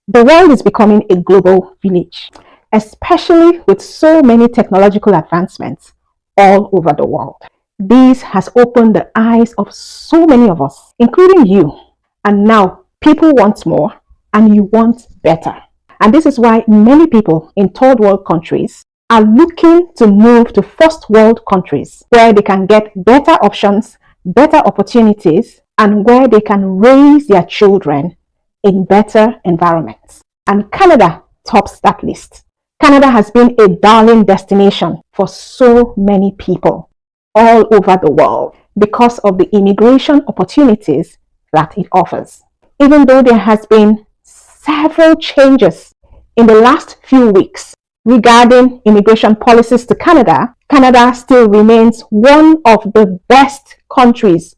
The world is becoming a global village, especially with so many technological advancements all over the world. This has opened the eyes of so many of us, including you. And now people want more and you want better. And this is why many people in third world countries are looking to move to first world countries where they can get better options, better opportunities, and where they can raise their children in better environments. And Canada tops that list. Canada has been a darling destination for so many people all over the world because of the immigration opportunities that it offers. Even though there has been several changes in the last few weeks regarding immigration policies to Canada, Canada still remains one of the best countries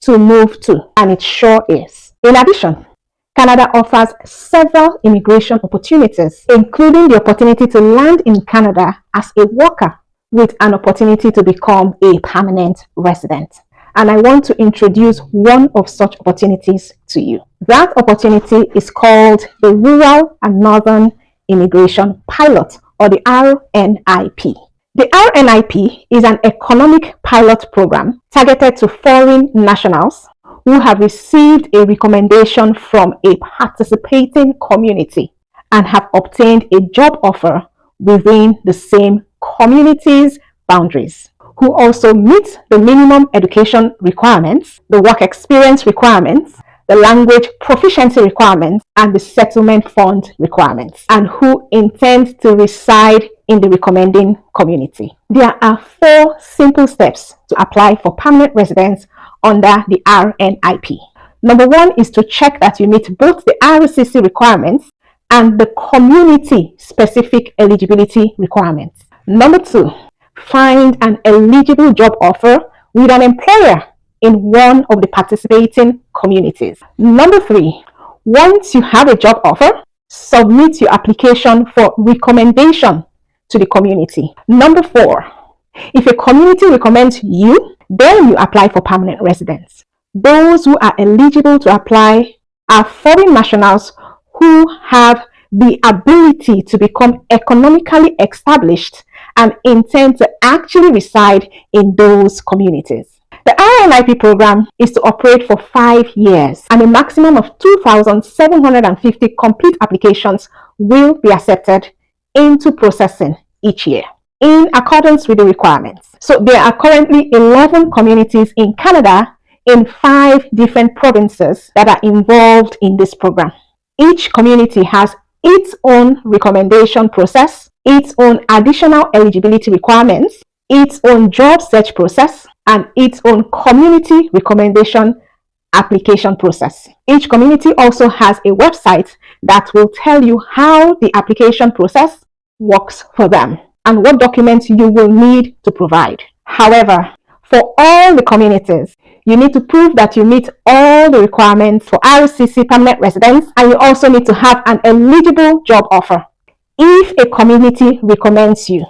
to move to, and it sure is. In addition, Canada offers several immigration opportunities, including the opportunity to land in Canada as a worker with an opportunity to become a permanent resident. And I want to introduce one of such opportunities to you. That opportunity is called the Rural and Northern Immigration Pilot, or the RNIP. The RNIP is an economic pilot program targeted to foreign nationals who have received a recommendation from a participating community and have obtained a job offer within the same community's boundaries, who also meet the minimum education requirements, the work experience requirements, the language proficiency requirements, and the settlement fund requirements, and who intend to reside in the recommending community. There are 4 simple steps to apply for permanent residence under the RNIP. Number 1 is to check that you meet both the RCC requirements and the community-specific eligibility requirements. Number 2, find an eligible job offer with an employer in one of the participating communities. Number 3, once you have a job offer, submit your application for recommendation to the community. Number 4, if a community recommends you, then you apply for permanent residence. Those who are eligible to apply are foreign nationals who have the ability to become economically established and intend to actually reside in those communities. The RNIP program is to operate for 5 years, and a maximum of 2,750 complete applications will be accepted into processing each year in accordance with the requirements. So there are currently 11 communities in Canada in 5 different provinces that are involved in this program. Each community has its own recommendation process, its own additional eligibility requirements, its own job search process, and its own community recommendation application process. Each community also has a website that will tell you how the application process works for them and what documents you will need to provide. However, for all the communities, you need to prove that you meet all the requirements for RCC permanent residence, and you also need to have an eligible job offer. If a community recommends you,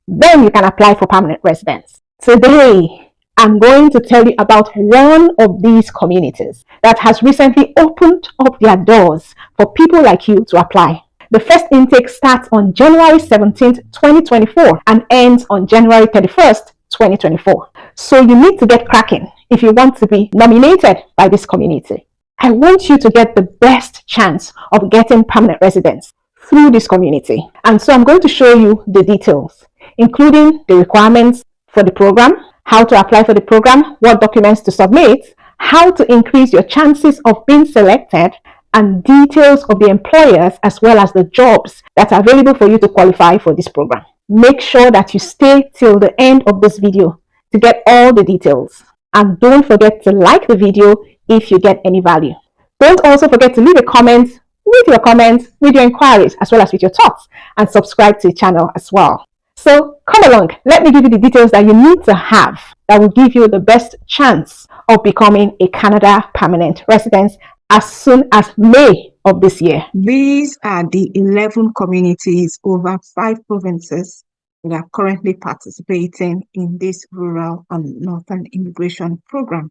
then you can apply for permanent residence. Today, I'm going to tell you about one of these communities that has recently opened up their doors for people like you to apply. The first intake starts on January 17th, 2024 and ends on January 31st, 2024. So you need to get cracking if you want to be nominated by this community. I want you to get the best chance of getting permanent residence through this community. And so I'm going to show you the details, including the requirements for the program, how to apply for the program, what documents to submit, how to increase your chances of being selected, and details of the employers as well as the jobs that are available for you to qualify for this program. Make sure that you stay till the end of this video to get all the details. And don't forget to like the video if you get any value. Don't also forget to leave a comment with your comments, with your inquiries, as well as with your thoughts, and subscribe to the channel as well. So come along, let me give you the details that you need to have that will give you the best chance of becoming a Canada permanent resident as soon as May of this year. These are the 11 communities over 5 provinces that are currently participating in this rural and northern immigration program.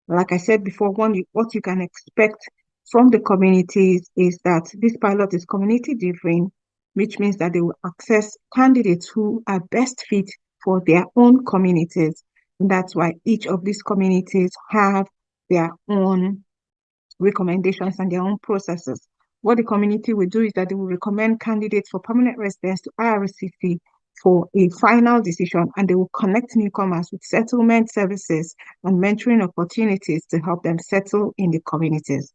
Like I said before, what you can expect from the communities is that this pilot is community driven, which means that they will access candidates who are best fit for their own communities. And that's why each of these communities have their own recommendations and their own processes. What the community will do is that they will recommend candidates for permanent residence to IRCC for a final decision, and they will connect newcomers with settlement services and mentoring opportunities to help them settle in the communities.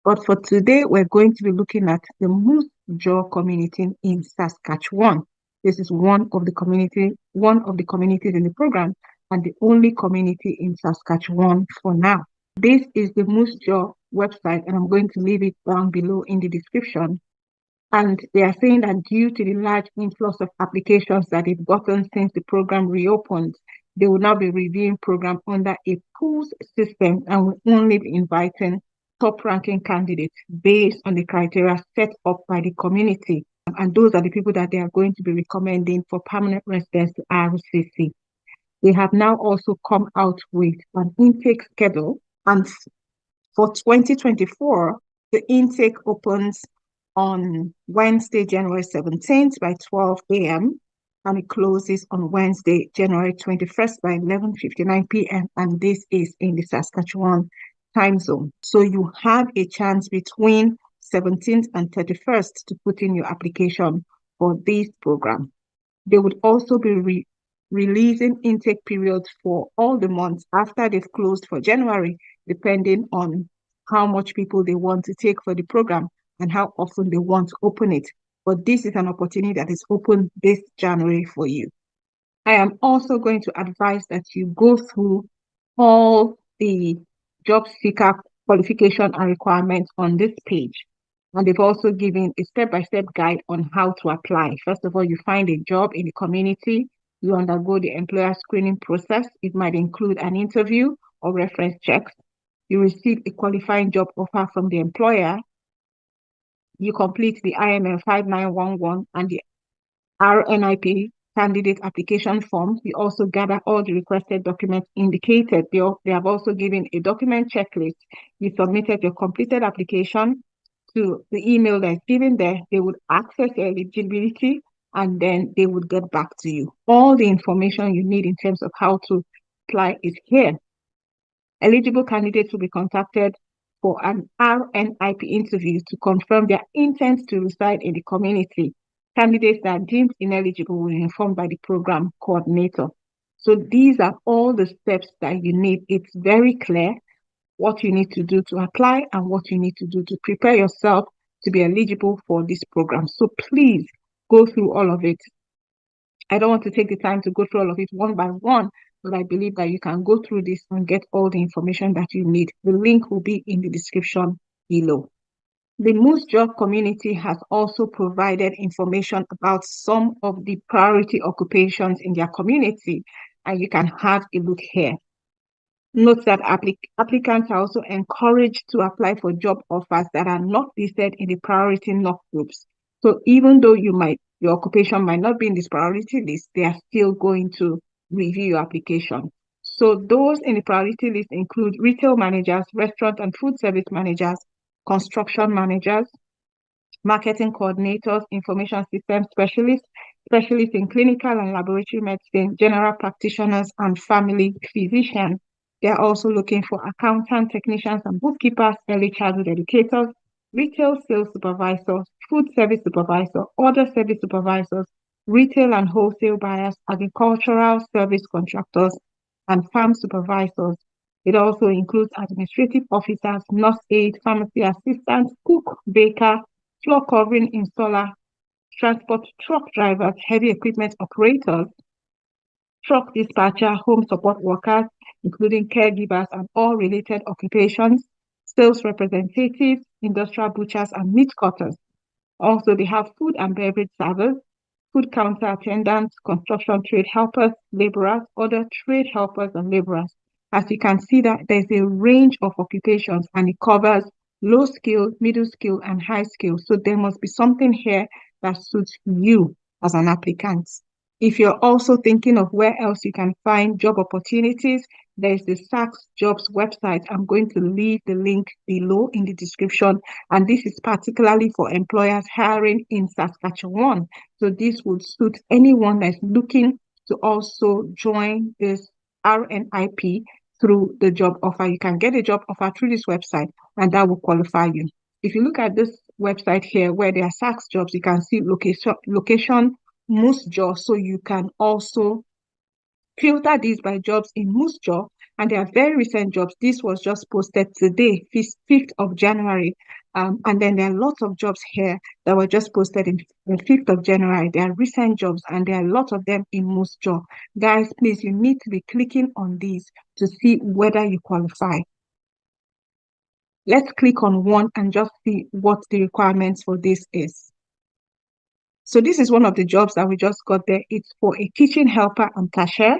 But for today, we're going to be looking at the Moosejaw community in Saskatchewan. This is one of the communities in the program, and the only community in Saskatchewan for now. This is the Moosejaw website, and I'm going to leave it down below in the description. And they are saying that due to the large influx of applications that they've gotten since the program reopened, they will now be reviewing program under a pools system and will only be inviting top-ranking candidates based on the criteria set up by the community. And those are the people that they are going to be recommending for permanent residence to RCC. They have now also come out with an intake schedule, and for 2024, the intake opens on Wednesday, January 17th by 12 a.m. and it closes on Wednesday, January 21st by 11:59 p.m. And this is in the Saskatchewan time zone. So you have a chance between 17th and 31st to put in your application for this program. They would also be releasing intake periods for all the months after they've closed for January, depending on how much people they want to take for the program and how often they want to open it. But this is an opportunity that is open this January for you. I am also going to advise that you go through all the job seeker qualification and requirements on this page. And they've also given a step-by-step guide on how to apply. First of all, you find a job in the community, you undergo the employer screening process. It might include an interview or reference checks. You receive a qualifying job offer from the employer. You complete the IML 5911 and the RNIP candidate application form. You also gather all the requested documents indicated. They have also given a document checklist. You submitted your completed application to the email that's given there. They would access your eligibility and then they would get back to you. All the information you need in terms of how to apply is here. Eligible candidates will be contacted for an RNIP interview to confirm their intent to reside in the community. Candidates that are deemed ineligible will be informed by the program coordinator. So these are all the steps that you need. It's very clear what you need to do to apply and what you need to do to prepare yourself to be eligible for this program. So please go through all of it. I don't want to take the time to go through all of it one by one, but I believe that you can go through this and get all the information that you need. The link will be in the description below. The Moosejaw community has also provided information about some of the priority occupations in their community, and you can have a look here. Note that applicants are also encouraged to apply for job offers that are not listed in the priority knock groups. So even though your occupation might not be in this priority list, they are still going to review your application. So those in the priority list include retail managers, restaurant and food service managers, construction managers, marketing coordinators, information system specialists, specialists in clinical and laboratory medicine, general practitioners, and family physicians. They are also looking for accountant, technicians, and bookkeepers, early childhood educators, retail sales supervisors, food service supervisor, order service supervisors, retail and wholesale buyers, agricultural service contractors, and farm supervisors. It also includes administrative officers, nurse aide, pharmacy assistants, cook, baker, floor covering installer, transport truck drivers, heavy equipment operators, truck dispatcher, home support workers, including caregivers and all related occupations, sales representatives, industrial butchers, and meat cutters. Also, they have food and beverage servers, food counter attendants, construction trade helpers, laborers, other trade helpers and laborers. As you can see, that there's a range of occupations and it covers low skill, middle skill, and high skill. So there must be something here that suits you as an applicant. If you're also thinking of where else you can find job opportunities, there's the SACS Jobs website. I'm going to leave the link below in the description. And this is particularly for employers hiring in Saskatchewan. So this would suit anyone that's looking to also join this RNIP through the job offer. You can get a job offer through this website, and that will qualify you. If you look at this website here where there are SACS jobs, you can see location Moosejaw, so you can also filter these by jobs in Moosejaw, and they are very recent jobs. This was just posted today, 5th of January. And then there are lots of jobs here that were just posted in 5th of January. They are recent jobs, and there are a lot of them in Moosejaw. Guys, please, you need to be clicking on these to see whether you qualify. Let's click on one and just see what the requirements for this is. So this is one of the jobs that we just got there. It's for a kitchen helper and cashier.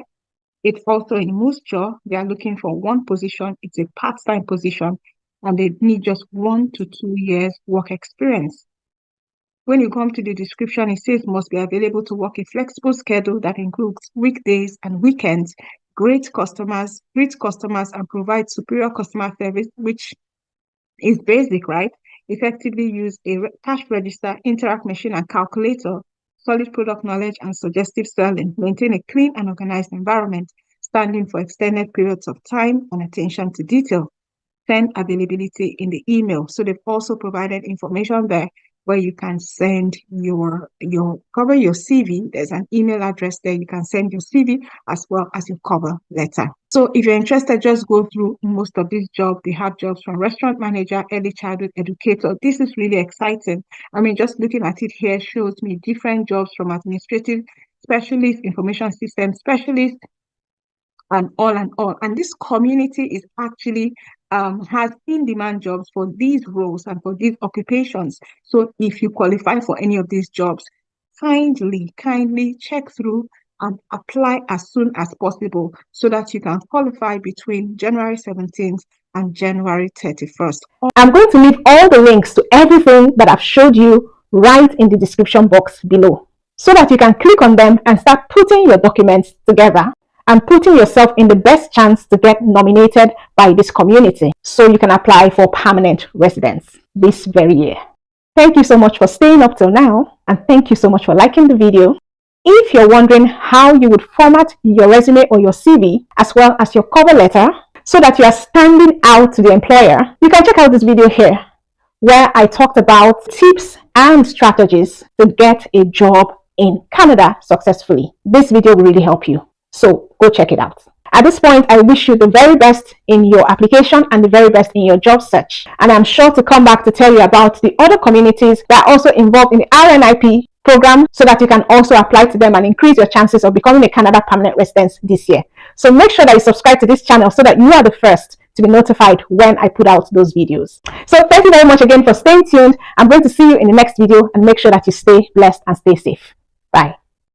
It's also in Moosejaw. They are looking for one position. It's a part-time position, and they need just 1 to 2 years work experience. When you come to the description, it says must be available to work a flexible schedule that includes weekdays and weekends, greet customers, and provide superior customer service, which is basic, right? Effectively use a cash register, interact machine, and calculator, solid product knowledge, and suggestive selling. Maintain a clean and organized environment, standing for extended periods of time and attention to detail. Send availability in the email. So they've also provided information there where you can send your cover your CV. There's an email address there. You can send your CV as well as your cover letter. So if you're interested, just go through most of these jobs. They have jobs from restaurant manager, early childhood educator. This is really exciting. I mean, just looking at it here shows me different jobs from administrative specialist, information system specialist, and all and all. And this community is actually has in-demand jobs for these roles and for these occupations. So if you qualify for any of these jobs, kindly check through and apply as soon as possible so that you can qualify between January 17th and January 31st. I'm going to leave all the links to everything that I've showed you right in the description box below so that you can click on them and start putting your documents together and putting yourself in the best chance to get nominated by this community so you can apply for permanent residence this very year. Thank you so much for staying up till now, and thank you so much for liking the video. If you're wondering how you would format your resume or your CV as well as your cover letter so that you are standing out to the employer, you can check out this video here where I talked about tips and strategies to get a job in Canada successfully. This video will really help you. So go check it out. At this point, I wish you the very best in your application and the very best in your job search. And I'm sure to come back to tell you about the other communities that are also involved in the RNIP program so that you can also apply to them and increase your chances of becoming a Canada permanent resident this year. So make sure that you subscribe to this channel so that you are the first to be notified when I put out those videos. So thank you very much again for staying tuned. I'm going to see you in the next video, and make sure that you stay blessed and stay safe. Bye.